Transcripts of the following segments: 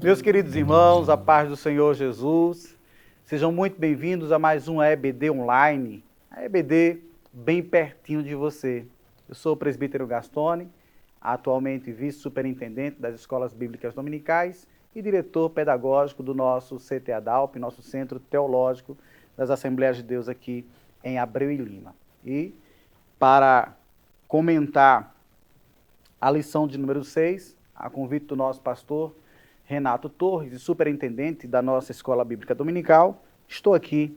Meus queridos irmãos, a paz do Senhor Jesus, sejam muito bem-vindos a mais um EBD Online, a EBD bem pertinho de você. Eu sou o presbítero Gastone, atualmente vice-superintendente das Escolas Bíblicas Dominicais e diretor pedagógico do nosso CTADALP, nosso Centro Teológico das Assembleias de Deus aqui em Abreu e Lima. E para comentar a lição de número 6, a convite do nosso pastor Renato Torres, superintendente da nossa Escola Bíblica Dominical, estou aqui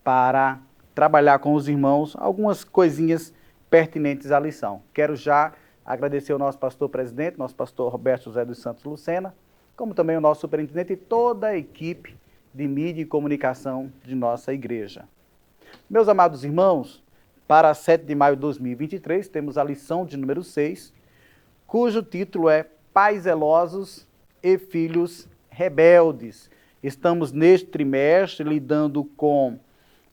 para trabalhar com os irmãos algumas coisinhas pertinentes à lição. Quero já agradecer ao nosso pastor presidente, nosso pastor Roberto José dos Santos Lucena, como também o nosso superintendente e toda a equipe de mídia e comunicação de nossa igreja. Meus amados irmãos, para 7 de maio de 2023, temos a lição de número 6, cujo título é Pais zelosos e filhos rebeldes. Estamos neste trimestre lidando com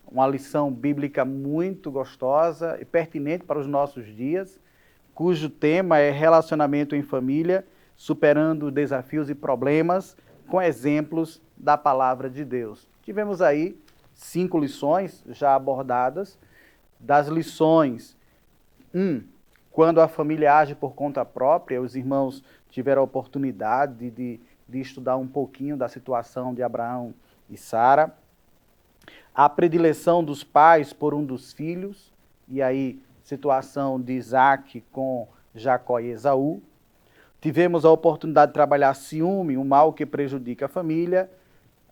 uma lição bíblica muito gostosa e pertinente para os nossos dias, cujo tema é relacionamento em família, superando desafios e problemas com exemplos da palavra de Deus. Tivemos aí 5 lições já abordadas. Das lições 1, quando a família age por conta própria, os irmãos tiveram a oportunidade de estudar um pouquinho da situação de Abraão e Sara. A predileção dos pais por um dos filhos, e aí situação de Isaac com Jacó e Esaú. Tivemos a oportunidade de trabalhar ciúme, um mal que prejudica a família.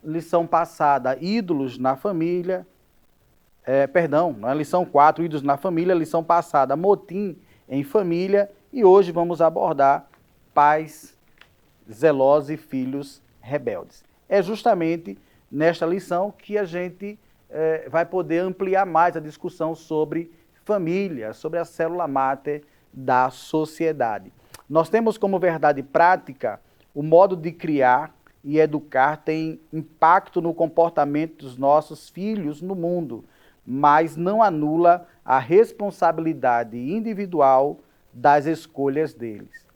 Lição passada, ídolos na família. Lição 4, ídolos na família. Lição passada, motim em família. E hoje vamos abordar pais zelosos e filhos rebeldes. É justamente nesta lição que a gente vai poder ampliar mais a discussão sobre família, sobre a célula máter da sociedade. Nós temos como verdade prática o modo de criar e educar tem impacto no comportamento dos nossos filhos no mundo, mas não anula a responsabilidade individual das escolhas deles.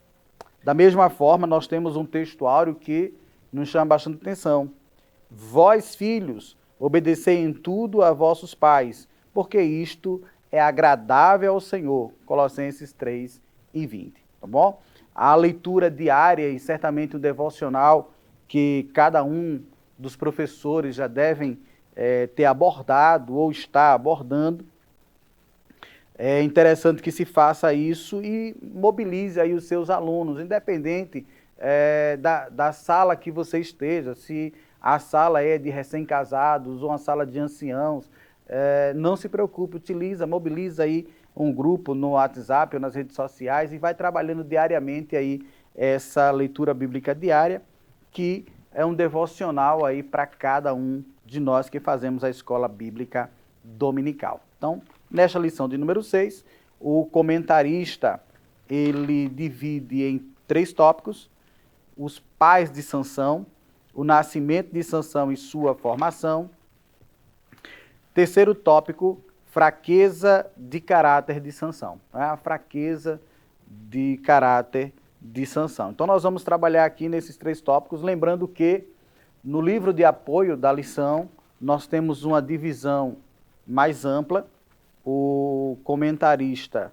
Da mesma forma, nós temos um textuário que nos chama bastante atenção. Vós, filhos, obedecei em tudo a vossos pais, porque isto é agradável ao Senhor. Colossenses 3:20. Tá bom? A leitura diária e certamente o devocional que cada um dos professores já devem ter abordado ou está abordando. É interessante que se faça isso e mobilize aí os seus alunos, independente da sala que você esteja, se a sala é de recém-casados ou uma sala de anciãos, não se preocupe, mobiliza aí um grupo no WhatsApp ou nas redes sociais e vai trabalhando diariamente aí essa leitura bíblica diária, que é um devocional aí para cada um de nós que fazemos a escola bíblica dominical. Então, nesta lição de número 6, o comentarista ele divide em 3 tópicos: os pais de Sansão, o nascimento de Sansão e sua formação. Terceiro tópico, fraqueza de caráter de Sansão. A fraqueza de caráter de Sansão. Então nós vamos trabalhar aqui nesses 3 tópicos, lembrando que no livro de apoio da lição nós temos uma divisão mais ampla. O comentarista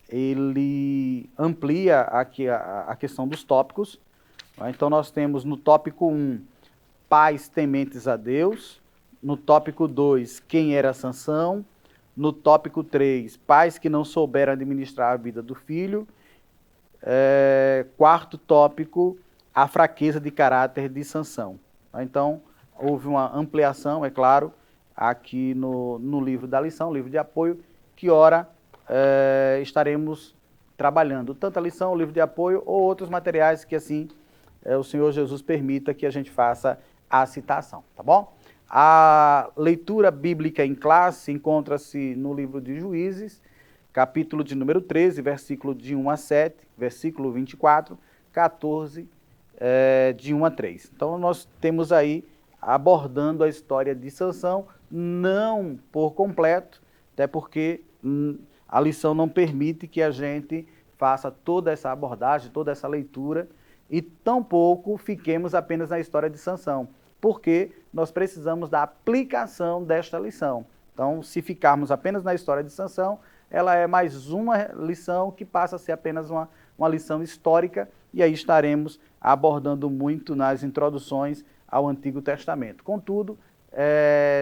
ele amplia aqui a questão dos tópicos. Então nós temos no tópico 1, pais tementes a Deus. No tópico 2, quem era Sansão. No tópico 3, pais que não souberam administrar a vida do filho. Quarto tópico, a fraqueza de caráter de Sansão. Então houve uma ampliação, é claro, aqui no livro da lição, livro de apoio, que ora estaremos trabalhando tanto a lição, o livro de apoio ou outros materiais que assim o Senhor Jesus permita que a gente faça a citação, tá bom? A leitura bíblica em classe encontra-se no livro de Juízes, capítulo de número 13, versículo de 1 a 7, versículo 24, 14, de 1 a 3. Então nós temos aí abordando a história de Sansão, não por completo, até porque a lição não permite que a gente faça toda essa abordagem, toda essa leitura e tampouco fiquemos apenas na história de Sansão, porque nós precisamos da aplicação desta lição. Então, se ficarmos apenas na história de Sansão, ela é mais uma lição que passa a ser apenas uma lição histórica, e aí estaremos abordando muito nas introduções ao Antigo Testamento. Contudo,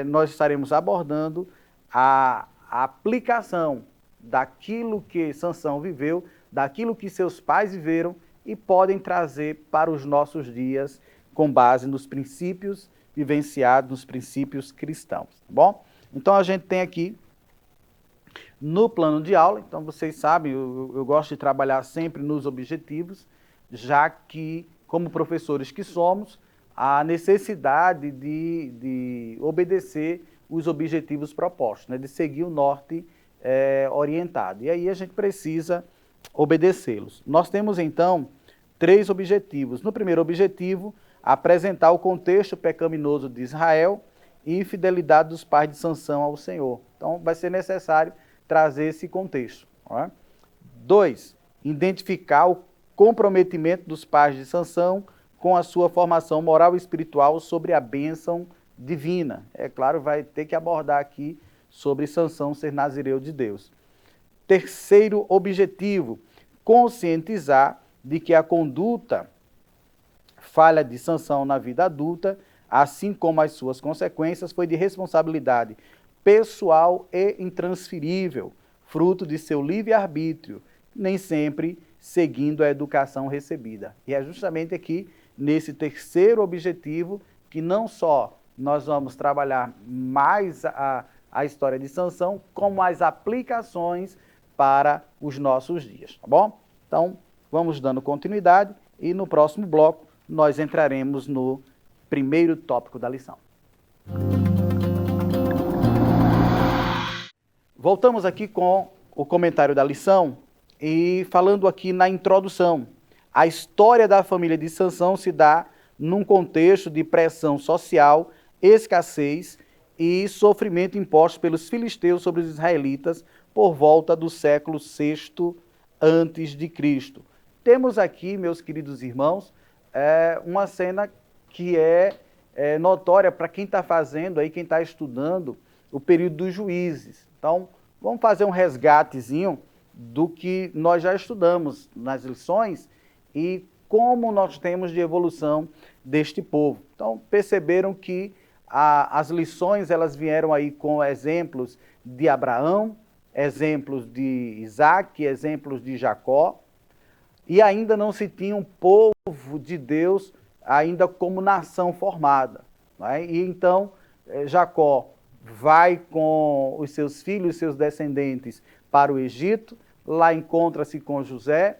nós estaremos abordando a aplicação daquilo que Sansão viveu, daquilo que seus pais viveram e podem trazer para os nossos dias com base nos princípios vivenciados, nos princípios cristãos, tá bom? Então a gente tem aqui no plano de aula, então vocês sabem, eu gosto de trabalhar sempre nos objetivos, já que, como professores que somos, a necessidade de obedecer os objetivos propostos, né, de seguir o norte orientado. E aí a gente precisa obedecê-los. Nós temos, então, 3 objetivos. No primeiro objetivo, apresentar o contexto pecaminoso de Israel e infidelidade dos pais de Sansão ao Senhor. Então, vai ser necessário trazer esse contexto. 2, identificar o comprometimento dos pais de Sansão com a sua formação moral e espiritual sobre a bênção divina. É claro, vai ter que abordar aqui sobre Sansão ser nazireu de Deus. Terceiro objetivo, conscientizar de que a conduta falha de Sansão na vida adulta, assim como as suas consequências, foi de responsabilidade pessoal e intransferível, fruto de seu livre-arbítrio, nem sempre seguindo a educação recebida. E é justamente aqui, nesse terceiro objetivo, que não só nós vamos trabalhar mais a história de Sansão, como as aplicações para os nossos dias, tá bom? Então, vamos dando continuidade e no próximo bloco nós entraremos no primeiro tópico da lição. Voltamos aqui com o comentário da lição e falando aqui na introdução. A história da família de Sansão se dá num contexto de pressão social, escassez e sofrimento imposto pelos filisteus sobre os israelitas por volta do século VI a.C. Temos aqui, meus queridos irmãos, uma cena que é notória para quem está fazendo aí, quem está estudando o período dos juízes. Então, vamos fazer um resgatezinho do que nós já estudamos nas lições e como nós temos de evolução deste povo. Então, perceberam que as lições elas vieram aí com exemplos de Abraão, exemplos de Isaac, exemplos de Jacó, e ainda não se tinha um povo de Deus ainda como nação formada. Não é? E então, Jacó vai com os seus filhos, seus descendentes, para o Egito, lá encontra-se com José,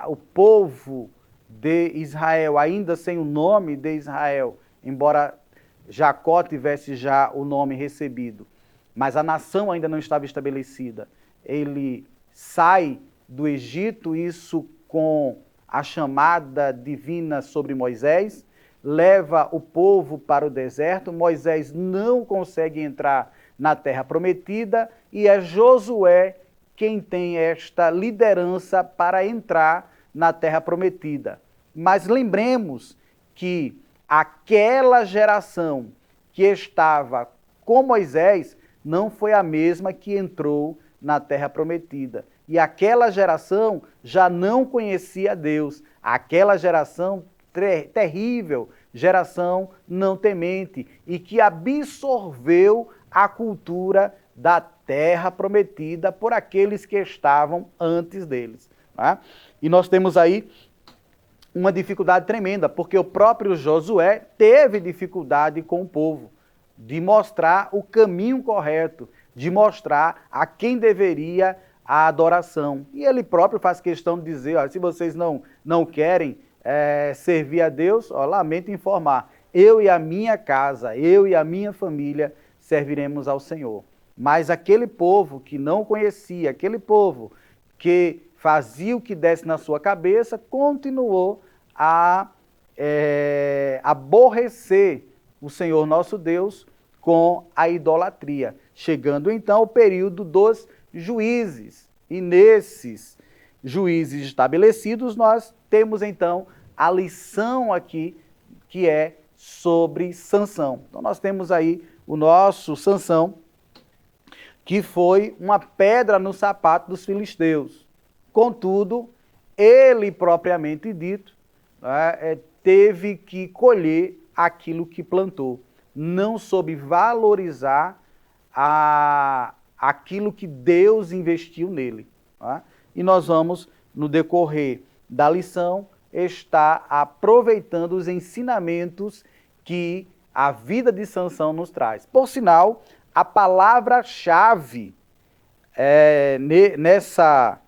o povo de Israel, ainda sem o nome de Israel, embora Jacó tivesse já o nome recebido, mas a nação ainda não estava estabelecida. Ele sai do Egito, isso com a chamada divina sobre Moisés, leva o povo para o deserto, Moisés não consegue entrar na terra prometida e é Josué quem tem esta liderança para entrar na terra prometida. Mas lembremos que aquela geração que estava com Moisés não foi a mesma que entrou na terra prometida. E aquela geração já não conhecia Deus. Aquela geração terrível, geração não temente, e que absorveu a cultura da terra prometida por aqueles que estavam antes deles. Tá? E nós temos aí uma dificuldade tremenda, porque o próprio Josué teve dificuldade com o povo, de mostrar o caminho correto, de mostrar a quem deveria a adoração. E ele próprio faz questão de dizer, ó, se vocês não querem servir a Deus, ó, lamento informar, eu e a minha casa, eu e a minha família serviremos ao Senhor. Mas aquele povo que não conhecia, aquele povo que fazia o que desse na sua cabeça, continuou a aborrecer o Senhor nosso Deus com a idolatria. Chegando então ao período dos juízes. E nesses juízes estabelecidos, nós temos então a lição aqui que é sobre Sansão. Então nós temos aí o nosso Sansão, que foi uma pedra no sapato dos filisteus. Contudo, ele propriamente dito, teve que colher aquilo que plantou. Não soube valorizar aquilo que Deus investiu nele. E nós vamos, no decorrer da lição, estar aproveitando os ensinamentos que a vida de Sansão nos traz. Por sinal, a palavra-chave nessa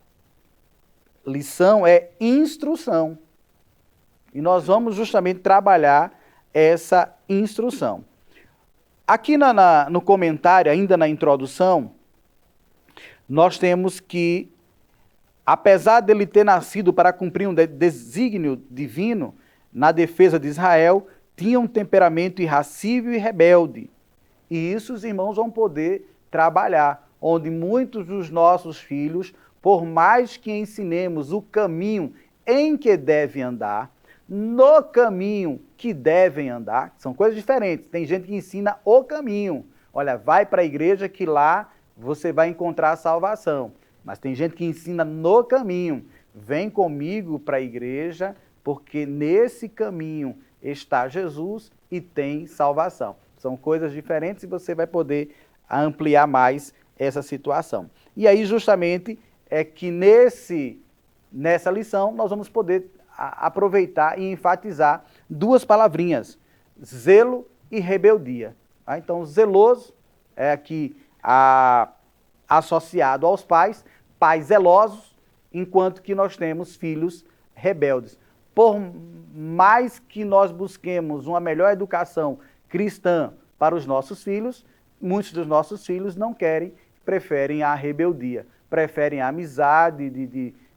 lição é instrução. E nós vamos justamente trabalhar essa instrução. Aqui no comentário, ainda na introdução, nós temos que, apesar dele ter nascido para cumprir um desígnio divino na defesa de Israel, tinha um temperamento irracível e rebelde. E isso os irmãos vão poder trabalhar, onde muitos dos nossos filhos, por mais que ensinemos o caminho em que devem andar, no caminho que devem andar, são coisas diferentes. Tem gente que ensina o caminho. Olha, vai para a igreja que lá você vai encontrar a salvação. Mas tem gente que ensina no caminho. Vem comigo para a igreja, porque nesse caminho está Jesus e tem salvação. São coisas diferentes e você vai poder ampliar mais essa situação. E aí justamente é que nessa lição nós vamos poder aproveitar e enfatizar duas palavrinhas, zelo e rebeldia. Então, zeloso é aqui associado aos pais zelosos, enquanto que nós temos filhos rebeldes. Por mais que nós busquemos uma melhor educação cristã para os nossos filhos, muitos dos nossos filhos não querem, preferem a rebeldia, preferem a amizade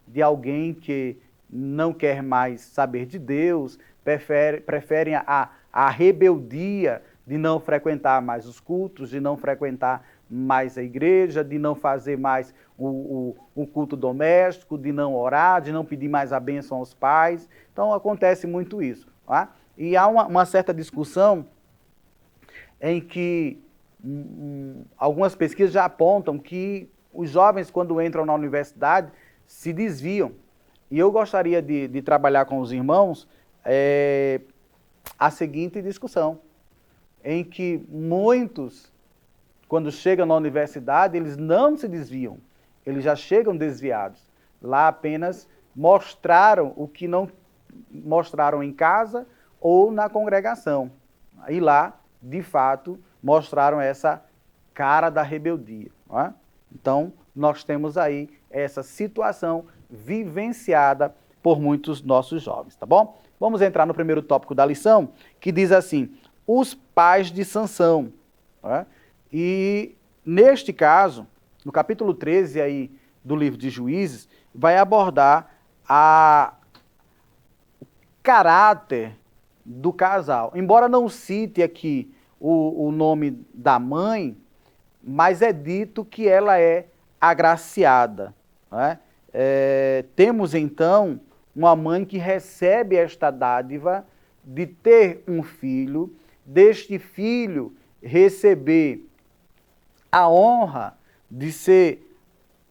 de alguém que não quer mais saber de Deus, preferem a rebeldia de não frequentar mais os cultos, de não frequentar mais a igreja, de não fazer mais o culto doméstico, de não orar, de não pedir mais a bênção aos pais. Então acontece muito isso. Tá? E há uma certa discussão em que algumas pesquisas já apontam que os jovens, quando entram na universidade, se desviam. E eu gostaria de trabalhar com os irmãos a seguinte discussão, em que muitos, quando chegam na universidade, eles não se desviam, eles já chegam desviados. Lá apenas mostraram o que não mostraram em casa ou na congregação. E lá, de fato, mostraram essa cara da rebeldia. Não é? Então, nós temos aí essa situação vivenciada por muitos nossos jovens, tá bom? Vamos entrar no primeiro tópico da lição, que diz assim, os pais de Sansão. Né? E neste caso, no capítulo 13 aí do livro de Juízes, vai abordar o caráter do casal. Embora não cite aqui o nome da mãe, mas é dito que ela é agraciada. Né? Temos então uma mãe que recebe esta dádiva de ter um filho, deste filho receber a honra de ser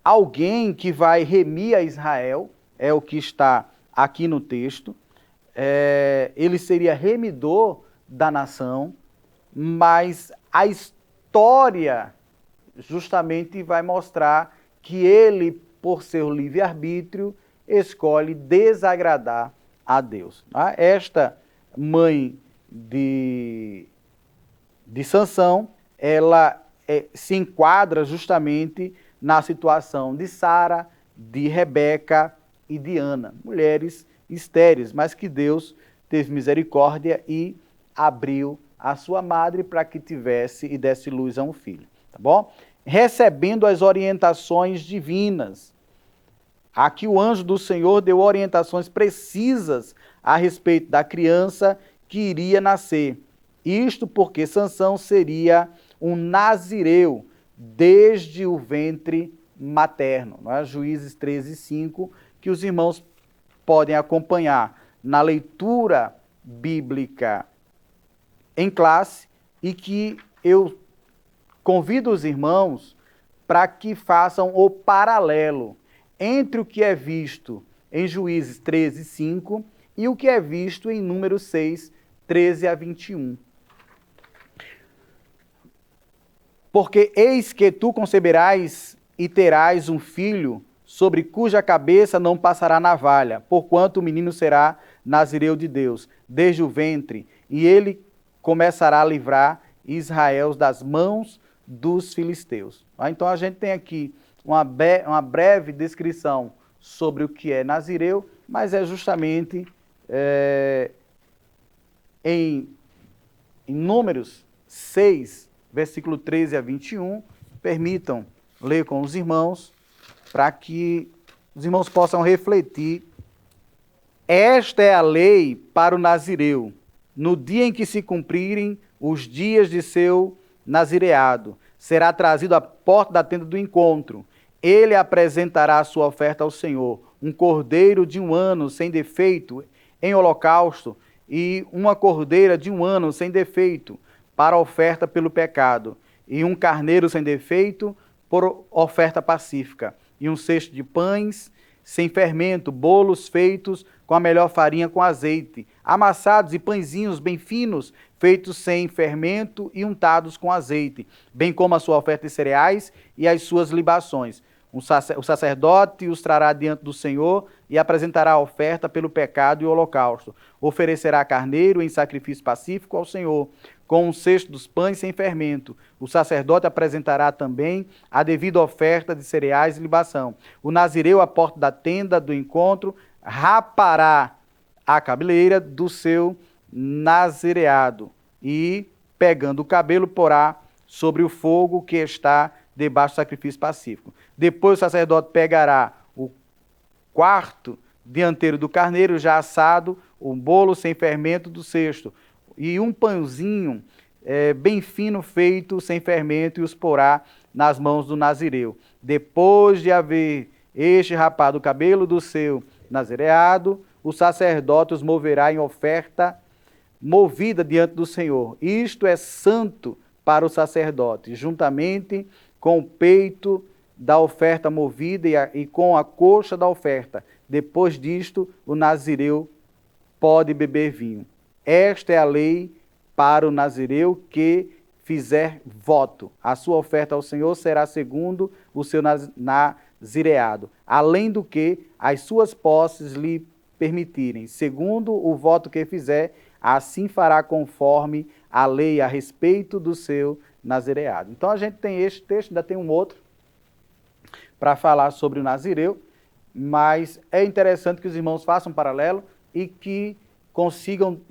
alguém que vai remir a Israel, é o que está aqui no texto. Ele seria remidor da nação, mas a história justamente vai mostrar que ele, por seu livre-arbítrio, escolhe desagradar a Deus. Tá? Esta mãe de Sansão, ela se enquadra justamente na situação de Sara, de Rebeca e de Ana, mulheres estéreis, mas que Deus teve misericórdia e abriu a sua madre para que tivesse e desse luz a um filho, tá bom? Recebendo as orientações divinas. Aqui o anjo do Senhor deu orientações precisas a respeito da criança que iria nascer. Isto porque Sansão seria um nazireu desde o ventre materno, não é? Juízes 13:5, que os irmãos podem acompanhar na leitura bíblica em classe e que eu convido os irmãos para que façam o paralelo entre o que é visto em Juízes 13:5 e o que é visto em Números 6, 13 a 21. Porque eis que tu conceberás e terás um filho, sobre cuja cabeça não passará navalha, porquanto o menino será nazireu de Deus, desde o ventre, e ele começará a livrar Israel das mãos dos filisteus. Então a gente tem aqui uma breve descrição sobre o que é nazireu, mas é justamente em Números 6, versículo 13 a 21, permitam ler com os irmãos, para que os irmãos possam refletir. Esta é a lei para o nazireu, no dia em que se cumprirem os dias de seu nazireado, será trazido à porta da tenda do encontro. Ele apresentará a sua oferta ao Senhor, um cordeiro de 1 ano sem defeito em holocausto, e uma cordeira de 1 ano sem defeito para oferta pelo pecado, e um carneiro sem defeito por oferta pacífica, e um cesto de pães sem fermento, bolos feitos com a melhor farinha com azeite, amassados e pãezinhos bem finos, feitos sem fermento e untados com azeite, bem como a sua oferta de cereais e as suas libações. O sacerdote os trará diante do Senhor e apresentará a oferta pelo pecado e o holocausto. Oferecerá carneiro em sacrifício pacífico ao Senhor, com um cesto dos pães sem fermento. O sacerdote apresentará também a devida oferta de cereais e libação. O nazireu, à porta da tenda do encontro, rapará a cabeleira do seu nazireado e, pegando o cabelo, porá sobre o fogo que está debaixo do sacrifício pacífico. Depois o sacerdote pegará o quarto dianteiro do carneiro já assado, um bolo sem fermento do cesto e um pãozinho bem fino feito sem fermento, e os porá nas mãos do nazireu. Depois de haver este rapado o cabelo do seu nazireado, o sacerdote os moverá em oferta movida diante do Senhor. Isto é santo para o sacerdote, juntamente com o peito da oferta movida e com a coxa da oferta. Depois disto, o nazireu pode beber vinho. Esta é a lei para o nazireu que fizer voto. A sua oferta ao Senhor será segundo o seu nazireado, além do que as suas posses lhe permitirem. Segundo o voto que fizer, assim fará conforme a lei a respeito do seu nazireado. Então a gente tem este texto, ainda tem um outro para falar sobre o nazireu, mas é interessante que os irmãos façam um paralelo e que consigam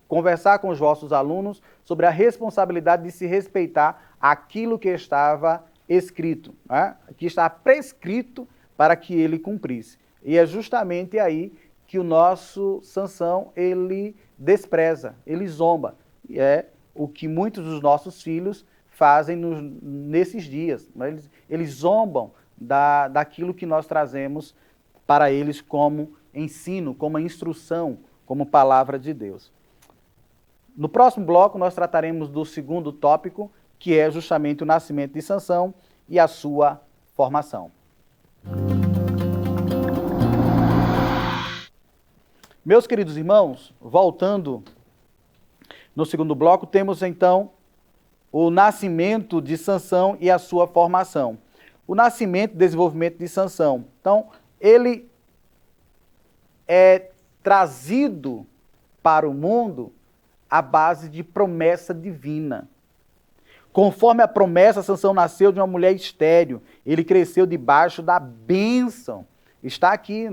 conversar com os vossos alunos sobre a responsabilidade de se respeitar aquilo que estava escrito, né? Que está prescrito para que ele cumprisse. E é justamente aí que o nosso Sansão, ele despreza, ele zomba. E é o que muitos dos nossos filhos fazem nesses dias. Né? Eles zombam daquilo que nós trazemos para eles como ensino, como instrução, como palavra de Deus. No próximo bloco, nós trataremos do segundo tópico, que é justamente o nascimento de Sansão e a sua formação. Meus queridos irmãos, voltando no segundo bloco, temos então o nascimento de Sansão e a sua formação. O nascimento e desenvolvimento de Sansão. Então, ele é trazido para o mundo à base de promessa divina. Conforme a promessa, Sansão nasceu de uma mulher estéril. Ele cresceu debaixo da bênção. Está aqui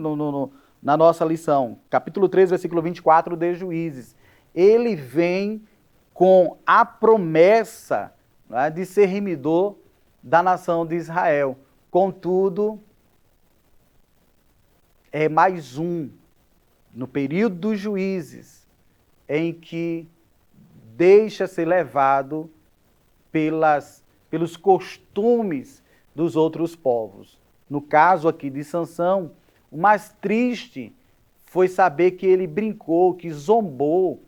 na nossa lição, capítulo 3, versículo 24 de Juízes. Ele vem com a promessa, né, de ser remidor da nação de Israel. Contudo, é mais um, no período dos juízes, em que deixa ser levado pelos costumes dos outros povos. No caso aqui de Sansão, o mais triste foi saber que ele brincou, que zombou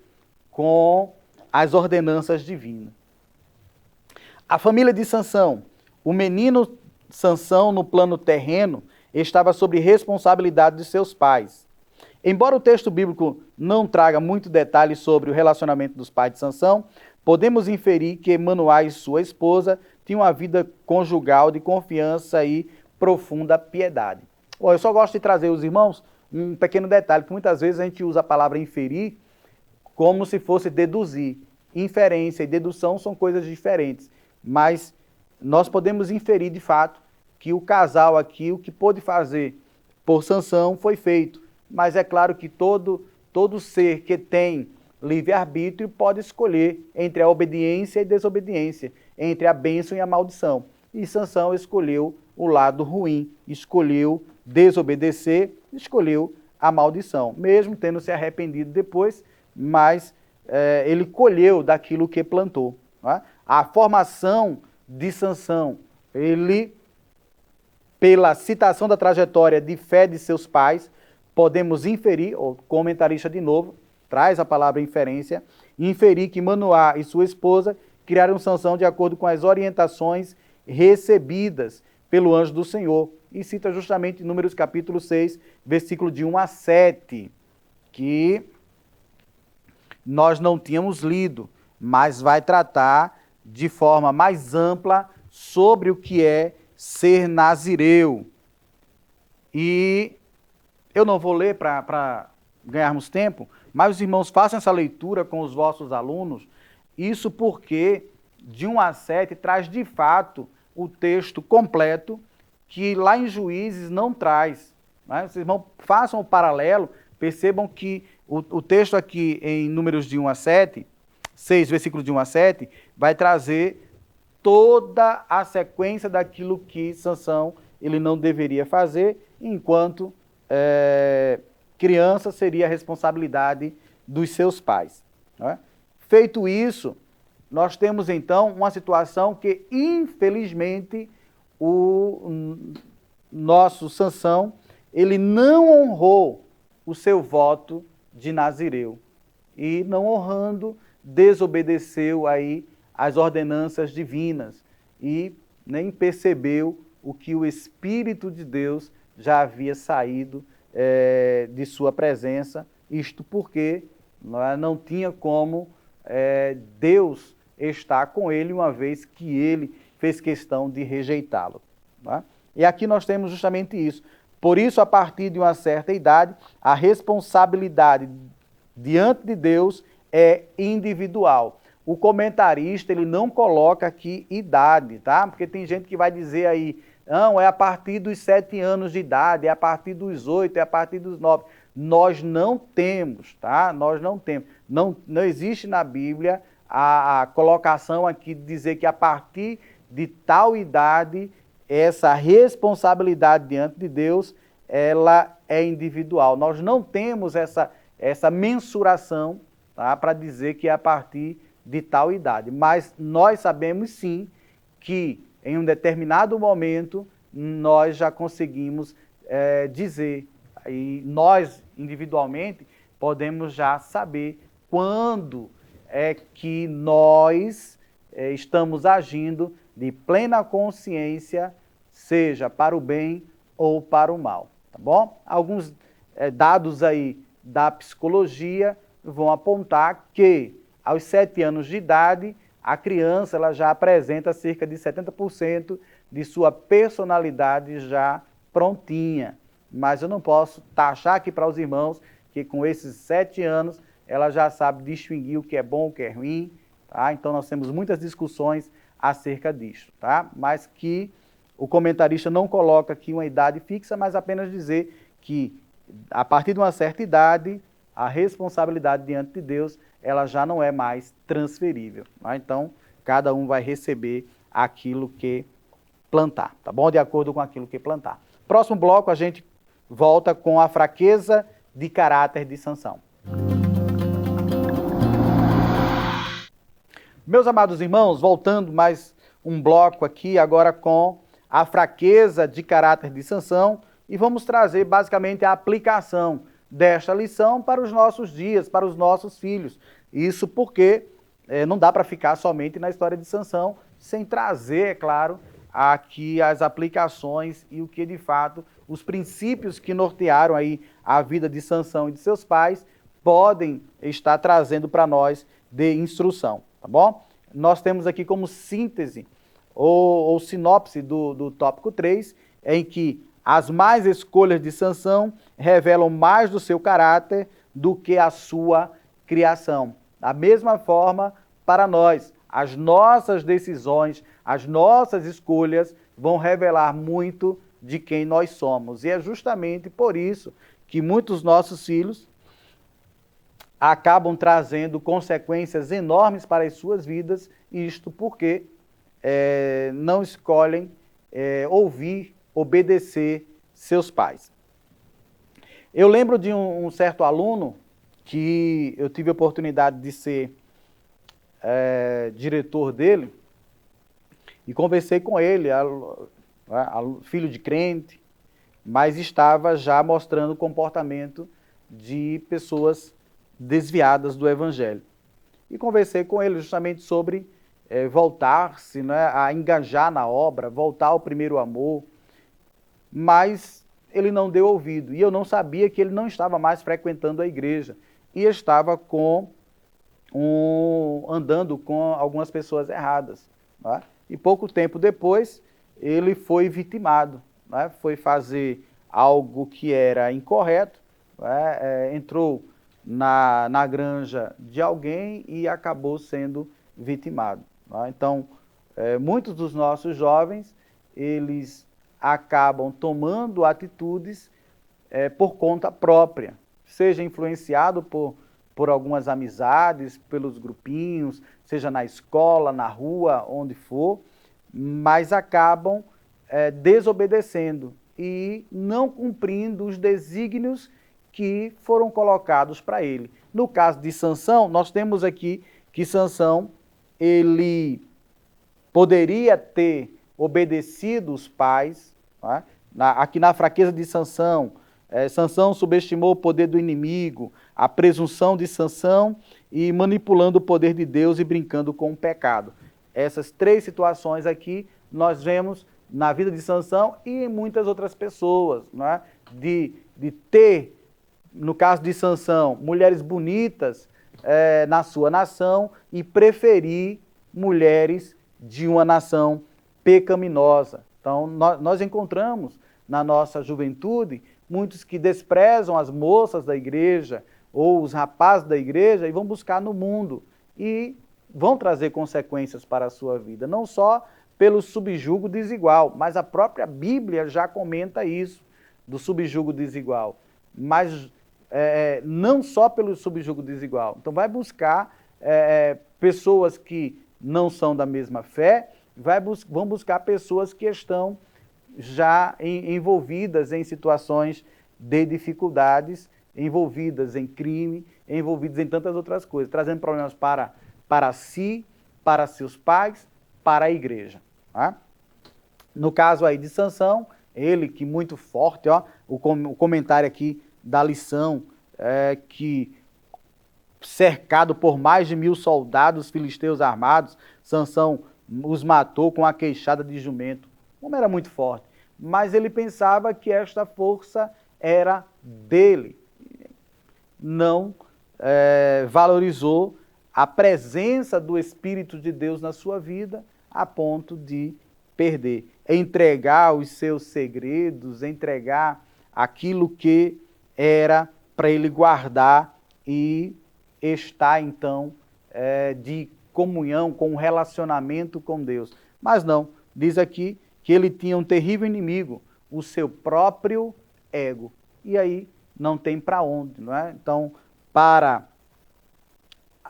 com as ordenanças divinas. A família de Sansão, o menino Sansão no plano terreno, estava sob responsabilidade de seus pais. Embora o texto bíblico não traga muito detalhes sobre o relacionamento dos pais de Sansão, podemos inferir que Manoá e sua esposa tinham uma vida conjugal de confiança e profunda piedade. Bom, eu só gosto de trazer aos irmãos um pequeno detalhe, que muitas vezes a gente usa a palavra inferir como se fosse deduzir. Inferência e dedução são coisas diferentes, mas nós podemos inferir de fato que o casal aqui, o que pôde fazer por Sansão foi feito. Mas é claro que todo ser que tem livre-arbítrio pode escolher entre a obediência e desobediência, entre a bênção e a maldição. E Sansão escolheu o lado ruim, escolheu desobedecer, escolheu a maldição, mesmo tendo se arrependido depois, mas ele colheu daquilo que plantou. Não é? A formação de Sansão, ele, pela citação da trajetória de fé de seus pais, podemos inferir, o comentarista de novo traz a palavra inferência, inferir que Manoá e sua esposa criaram Sansão de acordo com as orientações recebidas pelo anjo do Senhor. E cita justamente Números capítulo 6, versículo de 1 a 7, que nós não tínhamos lido, mas vai tratar de forma mais ampla sobre o que é ser nazireu. E eu não vou ler para ganharmos tempo, mas os irmãos façam essa leitura com os vossos alunos, isso porque de 1 a 7 traz de fato o texto completo, que lá em Juízes não traz. Né? Vocês façam o paralelo, percebam que o texto aqui em Números de 1 a 7, 6, versículo de 1 a 7, vai trazer toda a sequência daquilo que Sansão ele não deveria fazer, enquanto criança seria a responsabilidade dos seus pais. Né? Feito isso, nós temos então uma situação que, infelizmente, o nosso Sansão, ele não honrou o seu voto de nazireu e, não honrando, desobedeceu aí as ordenanças divinas e nem percebeu o que o Espírito de Deus já havia saído de sua presença, isto porque não tinha como Deus estar com ele, uma vez que ele fez questão de rejeitá-lo. Tá? E aqui nós temos justamente isso. Por isso, a partir de uma certa idade, a responsabilidade diante de Deus é individual. O comentarista ele não coloca aqui idade, tá? Porque tem gente que vai dizer aí, não, é a partir dos 7 anos de idade, é a partir dos 8, é a partir dos 9. Nós não temos, tá? Nós não temos. Não existe na Bíblia a colocação aqui de dizer que a partir de tal idade, essa responsabilidade diante de Deus, ela é individual. Nós não temos essa mensuração, tá? Para dizer que é a partir de tal idade. Mas nós sabemos sim que em um determinado momento nós já conseguimos dizer, e nós individualmente podemos já saber quando é que nós estamos agindo de plena consciência, seja para o bem ou para o mal, tá bom? Alguns dados aí da psicologia vão apontar que aos 7 anos de idade, a criança ela já apresenta cerca de 70% de sua personalidade já prontinha. Mas eu não posso taxar aqui para os irmãos que com esses 7 anos ela já sabe distinguir o que é bom, o que é ruim. Tá? Então nós temos muitas discussões acerca disso. Tá? Mas que o comentarista não coloca aqui uma idade fixa, mas apenas dizer que a partir de uma certa idade, a responsabilidade diante de Deus ela já não é mais transferível. Tá? Então, cada um vai receber aquilo que plantar, tá bom? De acordo com aquilo que plantar. Próximo bloco, a gente volta com a fraqueza de caráter de Sansão. Meus amados irmãos, voltando mais um bloco aqui, agora com a fraqueza de caráter de Sansão e vamos trazer basicamente a aplicação desta lição para os nossos dias, para os nossos filhos. Isso porque não dá para ficar somente na história de Sansão, sem trazer, é claro, aqui as aplicações e o que de fato, os princípios que nortearam aí a vida de Sansão e de seus pais, podem estar trazendo para nós de instrução, tá bom? Nós temos aqui como síntese ou sinopse do tópico 3, em que as más escolhas de Sansão revelam mais do seu caráter do que a sua criação. Da mesma forma, para nós, as nossas decisões, as nossas escolhas vão revelar muito de quem nós somos. E é justamente por isso que muitos nossos filhos acabam trazendo consequências enormes para as suas vidas, isto porque não escolhem ouvir, obedecer seus pais. Eu lembro de um certo aluno que eu tive a oportunidade de ser diretor dele e conversei com ele, filho de crente, mas estava já mostrando o comportamento de pessoas desviadas do evangelho. E conversei com ele justamente sobre voltar-se, né, a engajar na obra, voltar ao primeiro amor, mas ele não deu ouvido. E eu não sabia que ele não estava mais frequentando a igreja e estava andando com algumas pessoas erradas. Né? E pouco tempo depois, ele foi vitimado, né? Foi fazer algo que era incorreto, né? Entrou na granja de alguém e acabou sendo vitimado. Né? Então, muitos dos nossos jovens, eles acabam tomando atitudes por conta própria, seja influenciado por algumas amizades, pelos grupinhos, seja na escola, na rua, onde for, mas acabam desobedecendo e não cumprindo os desígnios que foram colocados para ele. No caso de Sansão, nós temos aqui que Sansão, ele poderia ter obedecido os pais, né? Aqui na fraqueza de Sansão, Sansão subestimou o poder do inimigo, a presunção de Sansão e manipulando o poder de Deus e brincando com o pecado. Essas três situações aqui nós vemos na vida de Sansão e em muitas outras pessoas, né? De ter, no caso de Sansão, mulheres bonitas na sua nação e preferir mulheres de uma nação pecaminosa. Então, nós encontramos na nossa juventude muitos que desprezam as moças da igreja ou os rapazes da igreja e vão buscar no mundo e vão trazer consequências para a sua vida, não só pelo subjugo desigual, mas a própria Bíblia já comenta isso, do subjugo desigual, mas não só pelo subjugo desigual. Então vai buscar pessoas que não são da mesma fé, vão buscar pessoas que estão já envolvidas em situações de dificuldades, envolvidas em crime, envolvidas em tantas outras coisas, trazendo problemas para si, para seus pais, para a igreja. Tá? No caso aí de Sansão, ele que muito forte, ó, o comentário aqui da lição, que cercado por mais de 1000 soldados filisteus armados, Sansão os matou com a queixada de jumento. O homem era muito forte, mas ele pensava que esta força era dele. Não valorizou a presença do Espírito de Deus na sua vida a ponto de perder. Entregar os seus segredos, entregar aquilo que era para ele guardar e estar, então, de comunhão, com um relacionamento com Deus. Mas não, diz aqui que ele tinha um terrível inimigo, o seu próprio ego. E aí não tem para onde, não é? Então, para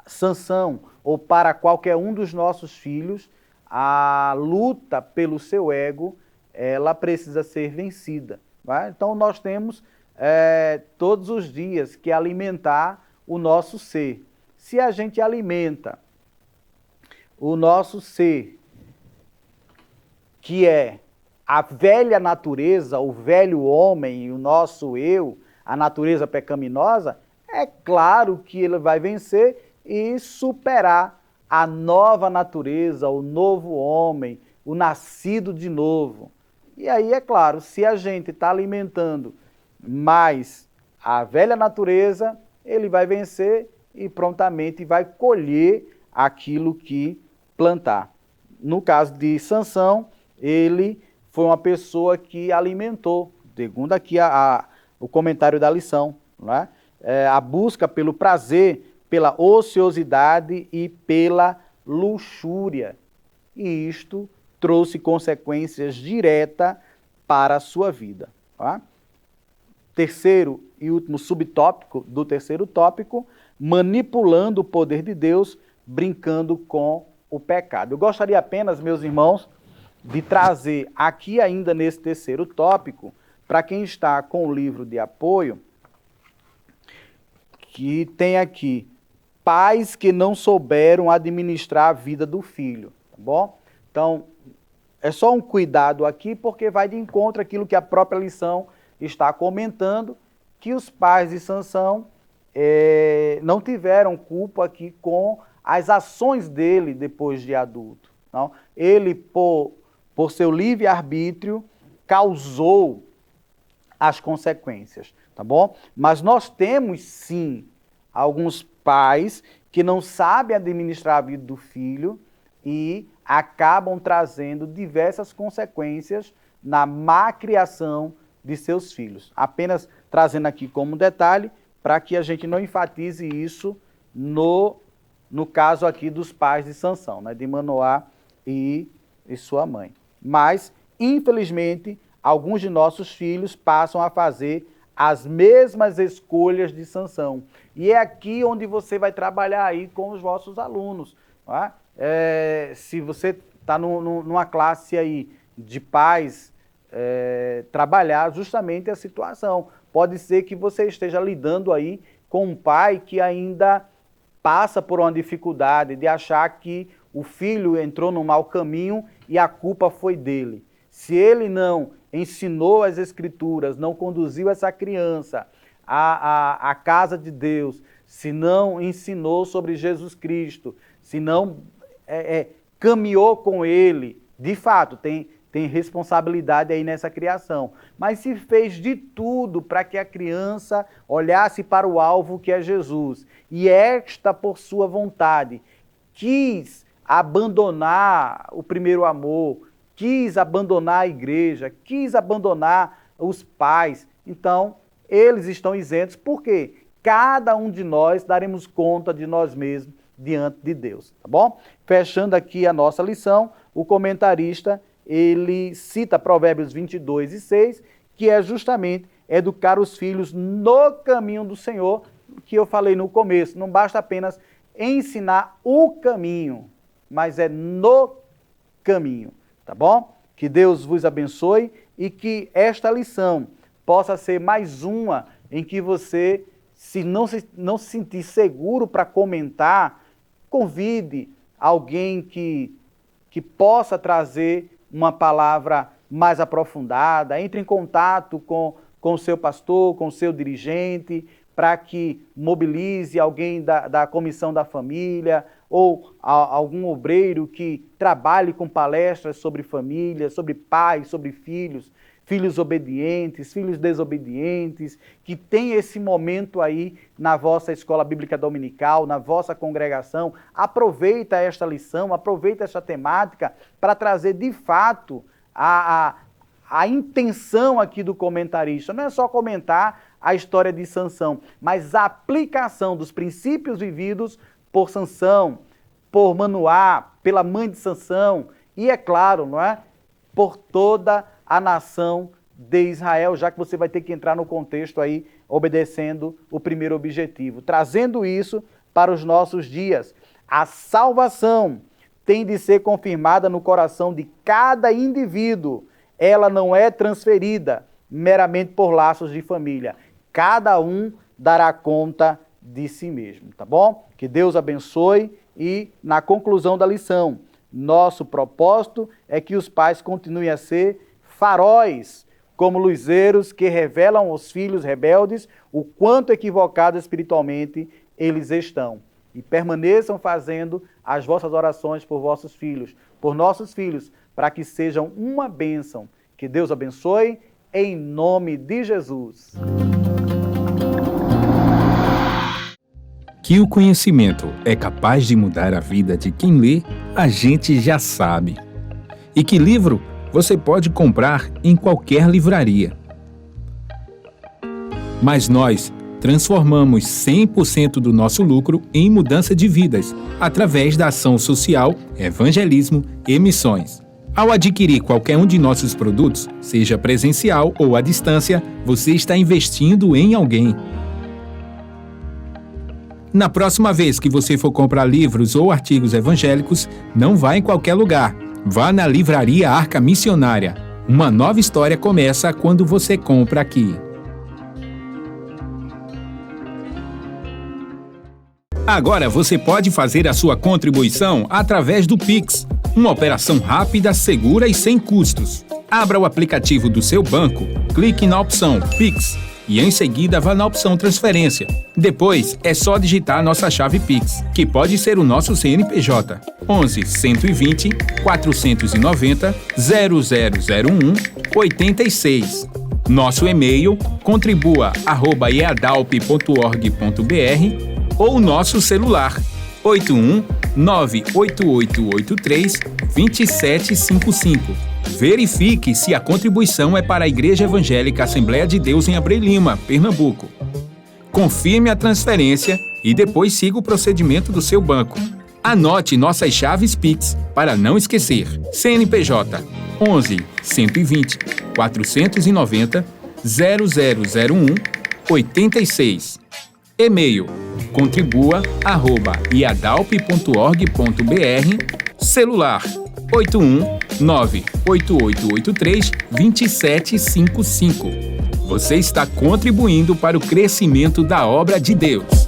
Sansão ou para qualquer um dos nossos filhos, a luta pelo seu ego, ela precisa ser vencida. Não é? Então, nós temos todos os dias que alimentar o nosso ser. Se a gente alimenta o nosso ser, que é a velha natureza, o velho homem, o nosso eu, a natureza pecaminosa, é claro que ele vai vencer e superar a nova natureza, o novo homem, o nascido de novo. E aí, é claro, se a gente está alimentando mais a velha natureza, ele vai vencer e prontamente vai colher aquilo que plantar. No caso de Sansão, ele foi uma pessoa que alimentou, segundo aqui o comentário da lição, né? A busca pelo prazer, pela ociosidade e pela luxúria. E isto trouxe consequências diretas para a sua vida. Tá? Terceiro e último subtópico do terceiro tópico, manipulando o poder de Deus, brincando com o pecado. Eu gostaria apenas, meus irmãos, de trazer aqui ainda nesse terceiro tópico, para quem está com o livro de apoio, que tem aqui, pais que não souberam administrar a vida do filho, tá bom? Então, é só um cuidado aqui, porque vai de encontro àquilo que a própria lição está comentando, que os pais de Sansão não tiveram culpa aqui com as ações dele depois de adulto. Não? Ele, por seu livre-arbítrio, causou as consequências, tá bom? Mas nós temos, sim, alguns pais que não sabem administrar a vida do filho e acabam trazendo diversas consequências na má criação de seus filhos. Apenas trazendo aqui como detalhe, para que a gente não enfatize isso no caso aqui dos pais de Sansão, né, de Manoá e sua mãe. Mas, infelizmente, alguns de nossos filhos passam a fazer as mesmas escolhas de Sansão. E é aqui onde você vai trabalhar aí com os vossos alunos. Tá? Se você está numa classe aí de pais, trabalhar justamente a situação. Pode ser que você esteja lidando aí com um pai que ainda passa por uma dificuldade de achar que o filho entrou no mau caminho e a culpa foi dele. Se ele não ensinou as Escrituras, não conduziu essa criança à casa de Deus, se não ensinou sobre Jesus Cristo, se não caminhou com ele, de fato, tem responsabilidade aí nessa criação. Mas se fez de tudo para que a criança olhasse para o alvo que é Jesus. E esta, por sua vontade, quis abandonar o primeiro amor, quis abandonar a igreja, quis abandonar os pais. Então, eles estão isentos, porque cada um de nós daremos conta de nós mesmos diante de Deus, tá bom? Fechando aqui a nossa lição, o comentarista, ele cita Provérbios 22:6, que é justamente educar os filhos no caminho do Senhor, que eu falei no começo. Não basta apenas ensinar o caminho, mas é no caminho, tá bom? Que Deus vos abençoe e que esta lição possa ser mais uma em que você, se não se sentir seguro para comentar, convide alguém que possa trazer uma palavra mais aprofundada, entre em contato com o seu pastor, com o seu dirigente, para que mobilize alguém da comissão da família ou algum obreiro que trabalhe com palestras sobre família, sobre pais, sobre filhos, filhos obedientes, filhos desobedientes, que tem esse momento aí na vossa escola bíblica dominical, na vossa congregação. Aproveita esta lição, aproveita esta temática para trazer de fato a intenção aqui do comentarista. Não é só comentar a história de Sansão, mas a aplicação dos princípios vividos por Sansão, por Manoá, pela mãe de Sansão e, é claro, não é, por toda a nação de Israel, já que você vai ter que entrar no contexto aí, obedecendo o primeiro objetivo, trazendo isso para os nossos dias. A salvação tem de ser confirmada no coração de cada indivíduo. Ela não é transferida meramente por laços de família. Cada um dará conta de si mesmo, tá bom? Que Deus abençoe e, na conclusão da lição, nosso propósito é que os pais continuem a ser faróis, como luzeiros que revelam aos filhos rebeldes o quanto equivocados espiritualmente eles estão. E permaneçam fazendo as vossas orações por vossos filhos, por nossos filhos, para que sejam uma bênção. Que Deus abençoe, em nome de Jesus. Que o conhecimento é capaz de mudar a vida de quem lê, a gente já sabe. E que livro você pode comprar em qualquer livraria. Mas nós transformamos 100% do nosso lucro em mudança de vidas, através da ação social, evangelismo e missões. Ao adquirir qualquer um de nossos produtos, seja presencial ou à distância, você está investindo em alguém. Na próxima vez que você for comprar livros ou artigos evangélicos, não vá em qualquer lugar. Vá na Livraria Arca Missionária. Uma nova história começa quando você compra aqui. Agora você pode fazer a sua contribuição através do Pix, uma operação rápida, segura e sem custos. Abra o aplicativo do seu banco, clique na opção Pix e em seguida vá na opção Transferência. Depois é só digitar nossa chave Pix, que pode ser o nosso CNPJ 11 120 490 0001 86. Nosso e-mail contribua@eadalp.org.br ou nosso celular 81 98883 2755. Verifique se a contribuição é para a Igreja Evangélica Assembleia de Deus em Abreu Lima, Pernambuco. Confirme a transferência e depois siga o procedimento do seu banco. Anote nossas chaves Pix para não esquecer. CNPJ 11 120 490 0001 86. E-mail contribua@iadalp.org.br. Celular 81 98883 2755. Você está contribuindo para o crescimento da obra de Deus.